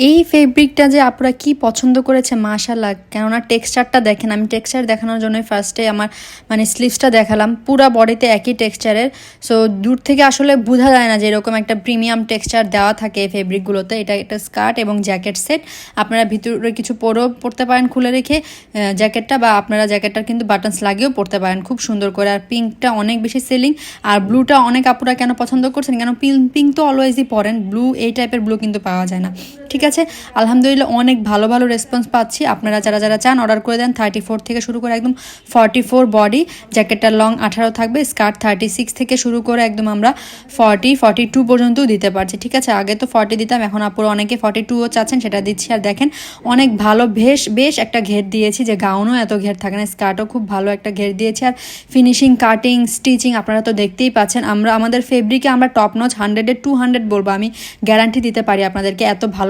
এই ফেব্রিকটা যে আপনারা কি পছন্দ করেছে মাশাআল্লাহ, কেননা টেক্সচারটা দেখেন। আমি টেক্সচার দেখানোর জন্য ফার্স্টে আমার স্লিভসটা দেখালাম, পুরা বডিতে একই টেক্সচারের। সো দূর থেকে আসলে বোঝা যায় না যে এরকম একটা প্রিমিয়াম টেক্সচার দেওয়া থাকে এই ফেব্রিকগুলোতে। এটা একটা স্কার্ট এবং জ্যাকেট সেট, আপনারা ভিতরে কিছু পরেও পরতে পারেন খুলে রেখে জ্যাকেটটা, বা আপনারা জ্যাকেটটার কিন্তু বাটনস লাগিয়েও পরতে পারেন খুব সুন্দর করে। আর পিঙ্কটা অনেক বেশি সেলিং, আর ব্লুটা অনেক আপুরা কেন পছন্দ করছেন, কেন পিঙ্ক তো অলওয়েজই পরেন, ব্লু এই টাইপের ব্লু কিন্তু পাওয়া যায় না। ঠিক আছে, আলহামদুলিল্লাহ অনেক ভালো ভালো রেসপন্স পাচ্ছি। আপনারা যারা যারা চান অর্ডার করে দেন। 34 থেকে শুরু করে একদম 44 বডি, জ্যাকেটটা লং 18 থাকবে, স্কার্ট 36 থেকে শুরু করে একদম আমরা 42 পর্যন্তও দিতে পারছি। ঠিক আছে, আগে তো 40 দিতাম, এখন আপুরা অনেকে 42ও চাচ্ছেন, সেটা দিচ্ছি। আর দেখেন অনেক ভালো বেশ একটা ঘের দিয়েছি, যে গাউনও এত ঘের থাকে না, স্কার্টও খুব ভালো একটা ঘের দিয়েছি। আর ফিনিশিং, কাটিং, স্টিচিং আপনারা তো দেখতেই পাচ্ছেন। আমাদের ফেব্রিকে আমরা টপ নচ 100-এ 200 বলবো, আমি গ্যারান্টি দিতে পারি আপনাদেরকে, এত ভালো